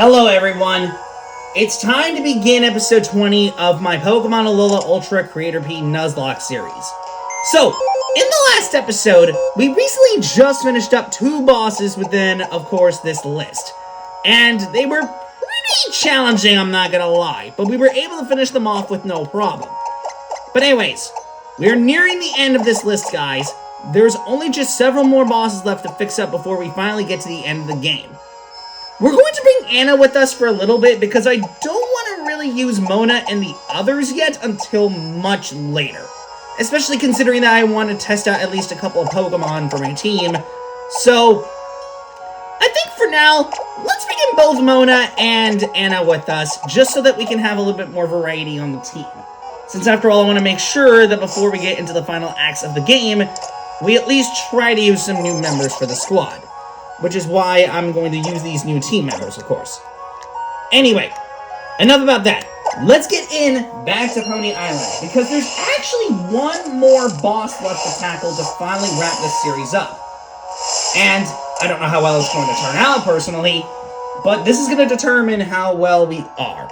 Hello everyone! It's time to begin episode 20 of my Pokemon Alola Ultra Creator P Nuzlocke series. So, in the last episode, we recently just finished up 2 bosses within, of course, this list. And they were pretty challenging, I'm not gonna lie, but we were able to finish them off with no problem. But anyways, we are nearing the end of this list, guys. There's only just several more bosses left to fix up before we finally get to the end of the game. We're going to bring Anna with us for a little bit because I don't want to really use Mona and the others yet until much later. Especially considering that I want to test out at least a couple of Pokemon for my team. So, I think for now, let's bring in both Mona and Anna with us just so that we can have a little bit more variety on the team. Since after all, I want to make sure that before we get into the final acts of the game, we at least try to use some new members for the squad. Which is why I'm going to use these new team members, of course. Anyway, enough about that. Let's get back to Poni Island, because there's actually one more boss left to tackle to finally wrap this series up. And I don't know how well it's going to turn out, personally, but this is going to determine how well we are.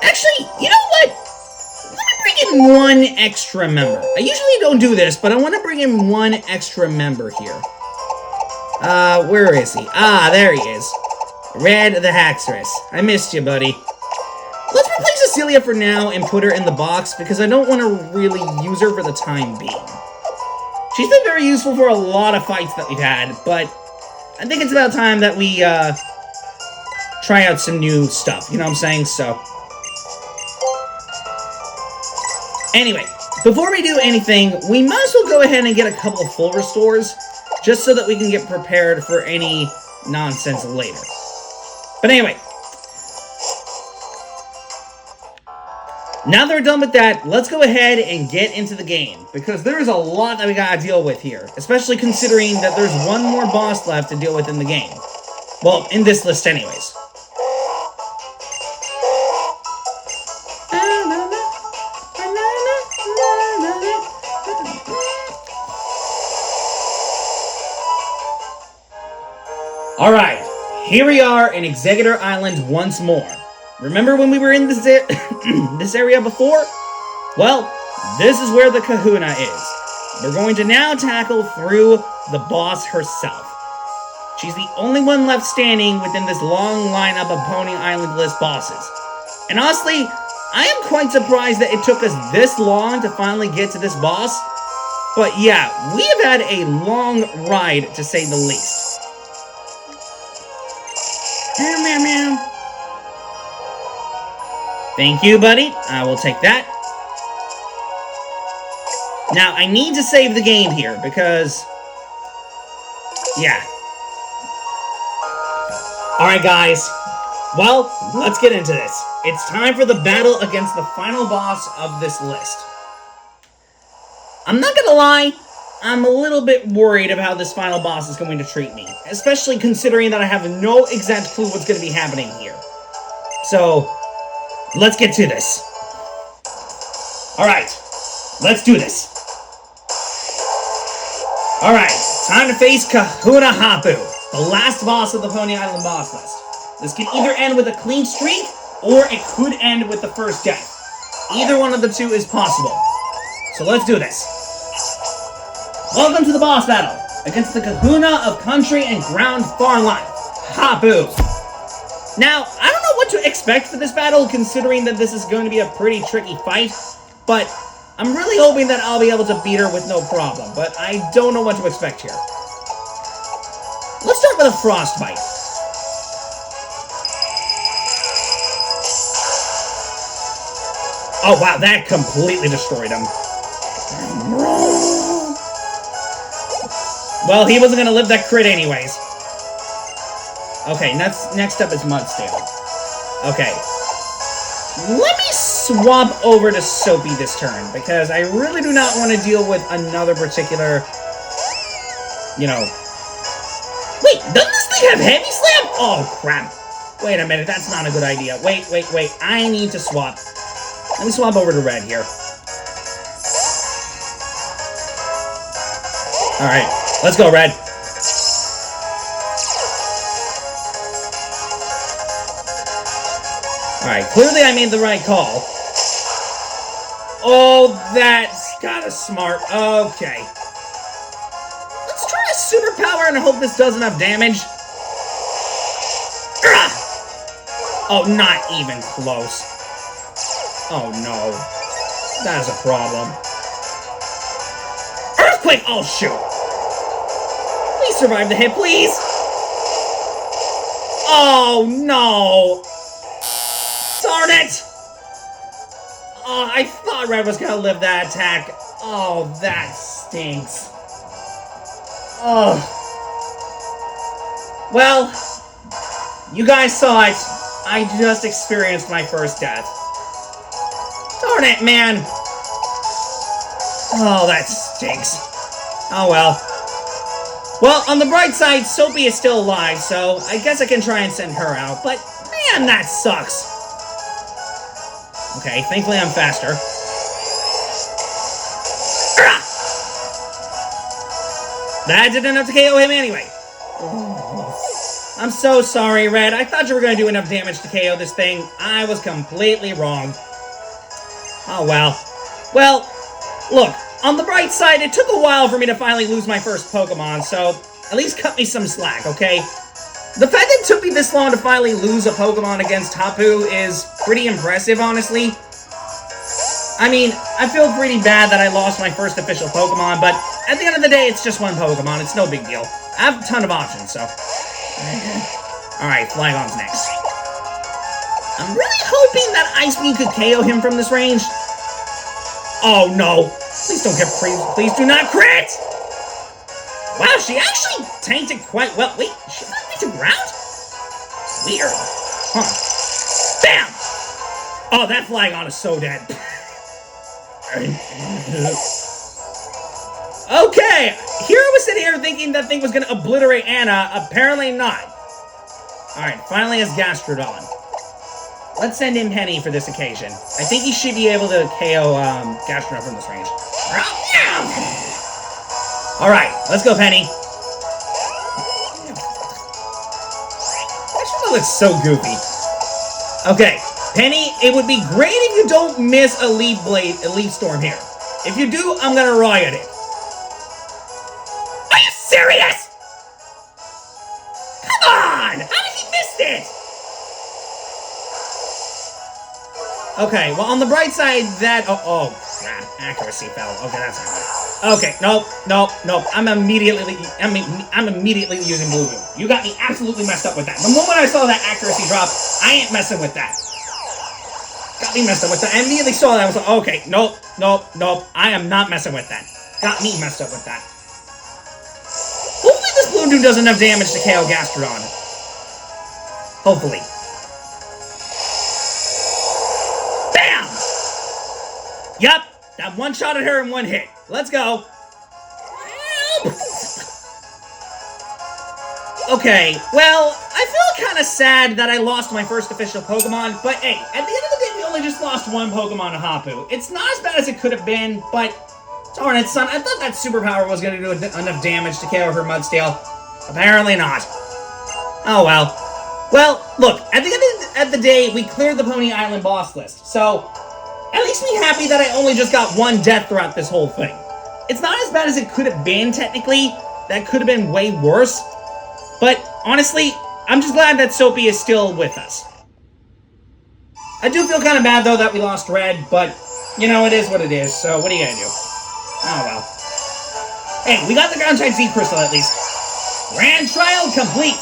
Actually, you know what? Bring in one extra member. I usually don't do this, but I want to bring in one extra member here. Where is he? Ah, there he is. Red the Haxorus. I missed you, buddy. Let's replace Cecilia for now and put her in the box, because I don't want to really use her for the time being. She's been very useful for a lot of fights that we've had, but I think it's about time that we, try out some new stuff, you know what I'm saying? So, anyway, before we do anything, we might as well go ahead and get a couple of full restores, just so that we can get prepared for any nonsense later. But anyway, now that we're done with that, let's go ahead and get into the game, because there's a lot that we gotta deal with here, especially considering that there's one more boss left to deal with in the game. Well, in this list anyways. Alright, here we are in Executor Island once more. Remember when we were in this, this area before? Well, this is where the kahuna is. We're going to now tackle through the boss herself. She's the only one left standing within this long lineup of Poni Island list bosses. And honestly, I am quite surprised that it took us this long to finally get to this boss. But yeah, we have had a long ride, to say the least. Meow, meow, meow. Thank you, buddy. I will take that. Now, I need to save the game here, because... yeah. Alright, guys. Well, let's get into this. It's time for the battle against the final boss of this list. I'm not gonna lie, I'm a little bit worried of how this final boss is going to treat me, especially considering that I have no exact clue what's going to be happening here. So, let's get to this. Alright, let's do this. Alright, time to face Kahuna Hapu, the last boss of the Poni Island boss list. This can either end with a clean streak, or it could end with the first death. Either one of the two is possible. So let's do this. Welcome to the boss battle, against the kahuna of country and ground farmland, Hapu. Now, I don't know what to expect for this battle, considering that this is going to be a pretty tricky fight, but I'm really hoping that I'll be able to beat her with no problem, but I don't know what to expect here. Let's start with a frostbite. Oh wow, that completely destroyed him. Well, he wasn't gonna live that crit anyways. Okay, next up is Mudstale. Okay. Let me swap over to Soapy this turn, because I really do not want to deal with another particular... you know... Wait, doesn't this thing have Heavy Slam? Oh, crap. Wait a minute, that's not a good idea. Wait. I need to swap. Let me swap over to Red here. Alright, let's go, Red. Alright, clearly I made the right call. Oh, that's kinda smart. Okay. Let's try a superpower and hope this does enough damage. Oh, not even close. Oh no. That is a problem. Earthquake! Oh shoot. Please survive the hit, please. Oh no. Darn it! Oh, I thought Red was gonna live that attack. Oh, that stinks. Oh. Well, you guys saw it. I just experienced my first death. Darn it, man. Oh, that stinks. Oh, well. Well, on the bright side, Soapy is still alive, so I guess I can try and send her out. But, man, that sucks. Okay, thankfully I'm faster. That did enough to KO him anyway. I'm so sorry, Red. I thought you were going to do enough damage to KO this thing. I was completely wrong. Oh, well. Well, look, on the bright side, it took a while for me to finally lose my first Pokemon, so at least cut me some slack, okay? The fact that it took me this long to finally lose a Pokemon against Hapu is pretty impressive, honestly. I mean, I feel pretty bad that I lost my first official Pokemon, but at the end of the day, it's just one Pokemon. It's no big deal. I have a ton of options, so... Alright, Flygon's next. I'm really hoping that Ice Beam could KO him from this range. Oh, no. Please don't get crit. Please do not crit! Wow, she actually tanked it quite well. Wait, she got me to ground? Weird. Huh. Bam! Oh, that Flygon is so dead. Okay, here I was sitting here thinking that thing was going to obliterate Anna. Apparently not. Alright, finally has Gastrodon. Let's send in Penny for this occasion. I think he should be able to KO Gastrodon from this range. Alright, let's go, Penny. Gastrodon looks so goofy. Okay, Penny, it would be great if you don't miss a Leaf Storm here. If you do, I'm gonna riot it. Are you serious? Come on! How did he miss it? Okay, well, on the bright side, that... Oh, crap. Accuracy fell. Okay, that's not good. Okay, nope. I'm immediately using Blue Moon. You got me absolutely messed up with that. The moment I saw that accuracy drop, I ain't messing with that. Got me messed up with that. I immediately saw that. I was like, okay, nope. I am not messing with that. Got me messed up with that. Hopefully this Balloon Dude does enough damage to KO Gastrodon. Hopefully. Bam! Yup, that one shot at her in one hit. Let's go. Okay, well, I feel kind of sad that I lost my first official Pokemon, but hey, at the end of the day, we only just lost one Pokemon to Hapu. It's not as bad as it could have been, but darn it, son, I thought that superpower was going to do enough damage to KO her Mudsteel. Apparently not. Oh well. Well, look, at the end of the day, we cleared the Poni Island boss list, so at least be happy that I only just got one death throughout this whole thing. It's not as bad as it could have been, technically. That could have been way worse. But, honestly, I'm just glad that Soapy is still with us. I do feel kind of bad, though, that we lost Red, but, you know, it is what it is, so what are you gonna do? Oh, well. Hey, we got the Ground Type Z Crystal, at least. Grand Trial complete!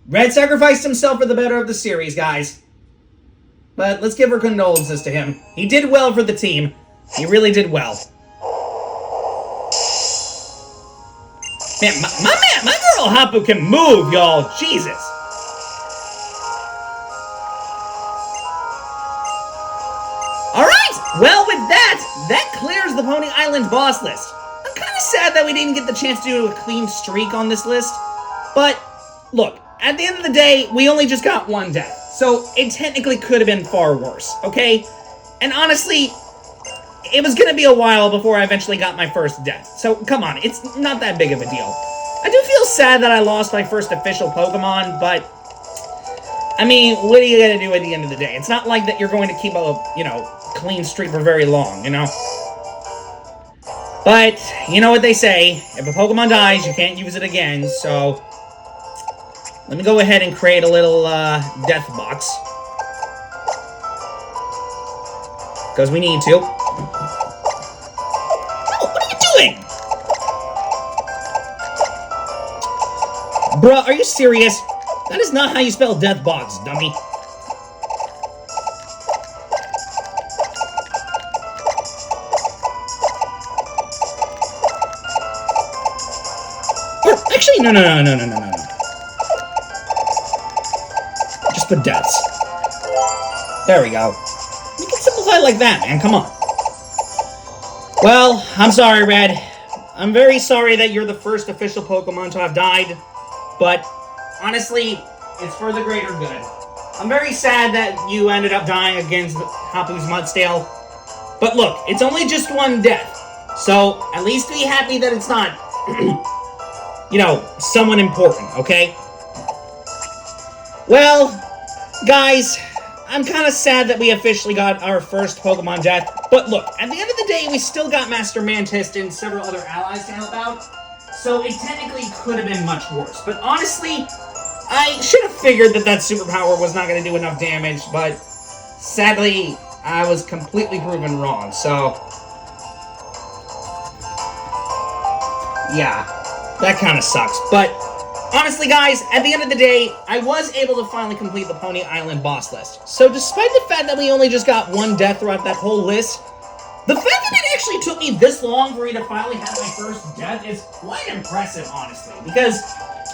Red sacrificed himself for the better of the series, guys. But let's give our condolences to him. He did well for the team. He really did well. Man, my girl Hapu can move, y'all. Jesus. Alright, well with that clears the Poni Island boss list. I'm kind of sad that we didn't get the chance to do a clean streak on this list. But, look, at the end of the day, we only just got one death. So, it technically could have been far worse, okay? And honestly, it was gonna be a while before I eventually got my first death. So, come on, it's not that big of a deal. I do feel sad that I lost my first official Pokemon, but I mean, what are you gonna do at the end of the day? It's not like that you're going to keep a, clean streak for very long, But, you know what they say, if a Pokemon dies, you can't use it again, so... Let me go ahead and create a little, death box. Because we need to. No, what are you doing? Bruh, are you serious? That is not how you spell death box, dummy. Oh, actually, no. Just put deaths. There we go. We can simplify like that, man. Come on. Well, I'm sorry, Red. I'm very sorry that you're the first official Pokemon to have died, but honestly, it's for the greater good. I'm very sad that you ended up dying against Hapu's Mudstale, but look, it's only just one death, so at least be happy that it's not, someone important, okay? Well, guys, I'm kind of sad that we officially got our first Pokemon death, but look, at the end of the day, we still got Master Mantis and several other allies to help out, so it technically could have been much worse. But honestly, I should have figured that superpower was not going to do enough damage, but sadly, I was completely proven wrong, so... yeah, that kind of sucks, but... honestly, guys, at the end of the day, I was able to finally complete the Poni Island boss list. So despite the fact that we only just got one death throughout that whole list, the fact that it actually took me this long for me to finally have my first death is quite impressive, honestly. Because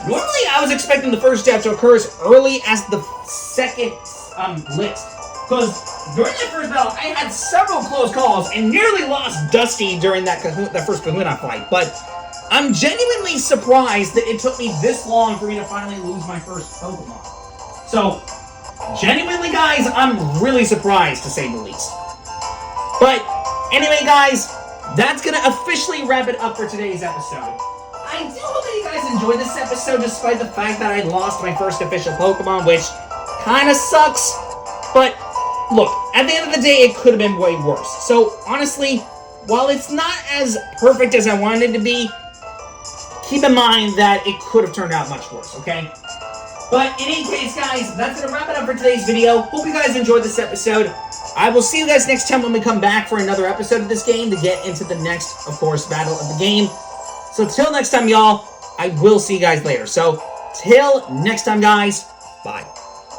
normally I was expecting the first death to occur as early as the second list. Because during that first battle, I had several close calls and nearly lost Dusty during that first Kahuna fight. But I'm genuinely surprised that it took me this long for me to finally lose my first Pokemon. So, genuinely, guys, I'm really surprised, to say the least. But, anyway, guys, that's going to officially wrap it up for today's episode. I do hope that you guys enjoyed this episode, despite the fact that I lost my first official Pokemon, which kind of sucks. But, look, at the end of the day, it could have been way worse. So, honestly, while it's not as perfect as I wanted it to be, keep in mind that it could have turned out much worse, okay? But in any case, guys, that's going to wrap it up for today's video. Hope you guys enjoyed this episode. I will see you guys next time when we come back for another episode of this game to get into the next, of course, battle of the game. So till next time, y'all, I will see you guys later. So till next time, guys, bye.